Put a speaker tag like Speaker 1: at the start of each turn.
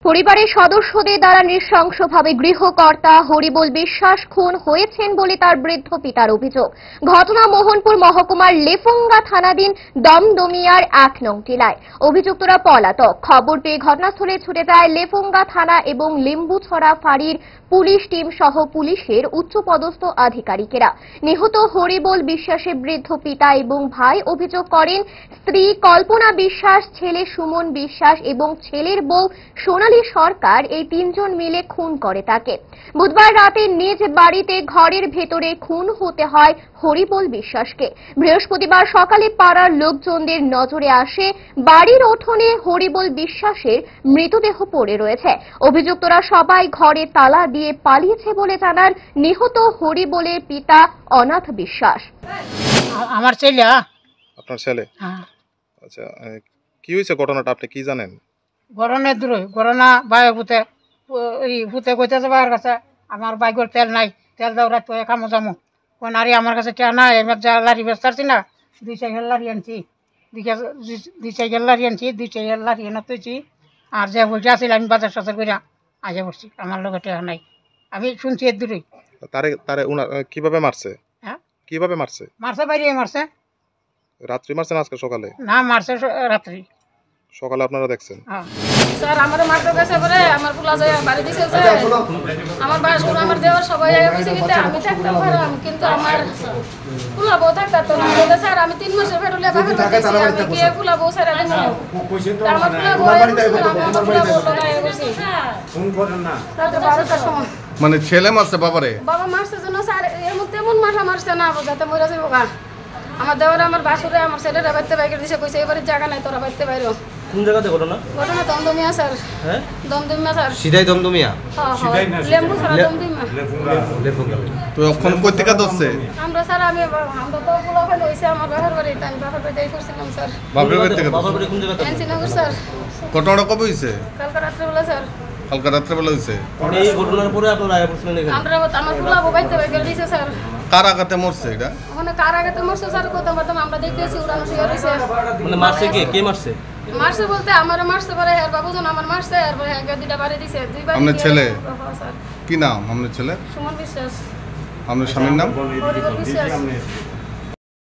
Speaker 1: পরিবারের সদস্যদের দ্বারা নৃশংসভাবে গৃহকর্তা হরিবোল বিশ্বাস খুন হয়েছেন বলে তার বৃদ্ধ পিতার অভিযোগ। ঘটনা মোহনপুর মহকুমার লেফুঙ্গা থানাধীন দমদমিয়ার ১ নং টিলায়। অভিযুক্তরা পলাতক। খবর পেয়ে ঘটনাস্থলে ছুটে যায় লেফুঙ্গা থানা এবং লিম্বুছড়া ফাঁড়ির পুলিশ টিম সহ পুলিশের উচ্চপদস্থ আধিকারিকেরা। নিহত হরিবোল বিশ্বাসের বৃদ্ধ পিতা এবং ভাই অভিযোগ করেন, স্ত্রী কল্পনা বিশ্বাস, ছেলে সুমন বিশ্বাস এবং ছেলের বউ সোনালী সরকার এই তিনজন মিলে খুন করে তাকে। বুধবার রাতে নিজ বাড়িতে ঘরের ভেতরে খুন হতে হয় হরিবোল বিশ্বাসকে। বৃহস্পতিবার সকালে পাড়ার লোকজনদের নজরে আসে বাড়ির উঠোনে হরিবোল বিশ্বাসের মৃতদেহ পড়ে রয়েছে। অভিযুক্তরা সবাই ঘরে তালা দিয়ে পালিয়েছে বলে জানান নিহত হরিবোলের পিতা অনাথ বিশ্বাস।
Speaker 2: আমার ছেলে।
Speaker 3: আপনার ছেলে? আচ্ছা, কি হয়েছে ঘটনাটা, আপনি কি জানেন?
Speaker 2: ঘটনা দূরে ঘটনা বাইরে ভূতে ভূতে কইতেছে বাইরের কাছে আমার বাইকের তেল নাই, তেল দাও রাত কামো যামো। কোন আরে আমার কাছে টেয়া নাই, এবার যা লারি বেচতারছি না, 2 লারি আনছি, 2 লারি আনছি, 2 লারি এনে তুইছি। আর যে বইটা আছিল আমি বাজার সাজার করে আগে পড়ছি, আমার লোক টেয়া নাই। আমি শুনছি এর দূরে।
Speaker 3: তারে কিভাবে মারছে?
Speaker 2: হ্যাঁ,
Speaker 3: কিভাবে মারছে?
Speaker 2: মারছে বাইরে মারছে।
Speaker 3: রাত্রি মারছে না আজকে সকালে?
Speaker 2: না, মারছে রাত্রি।
Speaker 3: সকালে আপনারা দেখছেন?
Speaker 4: স্যার আমার মারতে গেছে পরে আমার পোলা যায় বাড়ি দিছে যে আমার বাসুর আমার দেওয়ার সবাই কইছে কিন্তু আমি থাকতে পারলাম, কিন্তু আমার পোলা বউ থাকতে তো না। বলে স্যার আমি 3 মাসের ফেরুলে বাপের বাড়ি আমি গিয়ে পোলা বউ ছেড়ে দিছি। আমার পোলা বউ আমার পোলা বউ লাগাই গেছি ফোন করেন না রাতে 12টার সময়।
Speaker 3: মানে ছেলে মারছে বাবারে?
Speaker 4: বাবা মারছে জন্য স্যার এর মধ্যে এমন মাথা মারছে না যাতে মরে যাবো গা। আমার দেওয়ার আমার বাসুরে আমার ছেলেরা বাইতে বাইরে দিছে, কইছে এবারে জায়গা নাই তোরা বাইতে বাইরো।
Speaker 5: কোন জায়গাতে ঘটনা?
Speaker 4: ঘটনা দমদমিয়া স্যার। হ্যাঁ দমদমিয়া স্যার।
Speaker 5: সিধাই দমদমিয়া?
Speaker 4: সিধাই না, লেম্বু ছাড়া দমদমিয়া।
Speaker 5: লেফুঙ্গা।
Speaker 3: তো এখন কই থেকে দছে?
Speaker 4: আমরা স্যার আমরা তো পোলা ফেল হইছে আমার বাবার বাড়ি, আমি বাবার বাড়িতে করছিলাম স্যার।
Speaker 3: বাবার বাড়ি থেকে?
Speaker 5: বাবার বাড়ি কোন জায়গাতে?
Speaker 4: এনসিনগর স্যার।
Speaker 3: ঘটনাটা কবে হইছে?
Speaker 4: কালকে রাত্রে বেলা স্যার।
Speaker 3: কালকে রাত্রে বেলা হইছে?
Speaker 5: এই ঘটনার পরে আপনারা আয়া পড়ছিলেন এখানে?
Speaker 4: আমরা আমার পোলা বাইতে বাইরে দিছে স্যার।
Speaker 3: কার আঘাতে মরছে এটা?
Speaker 4: ওখানে কার আঘাতে মরছে স্যার কত আমরা দেখতেছি উড়ানো শুয়ে রইছে।
Speaker 5: মানে মারছে কে মারছে?
Speaker 4: মারছে বলতে আমার মারছে পরে আর বাবুজন আমার মারছে আর পরে দুইটা বাড়ি দিছে, 2 বাড়ি।
Speaker 3: আপনার ছেলে
Speaker 4: স্যার
Speaker 3: কি নাম? আপনার ছেলে?
Speaker 4: সুমন বিশ্বাস।
Speaker 3: আপনার স্বামীর নাম?
Speaker 4: হরিবোল বিশ্বাস।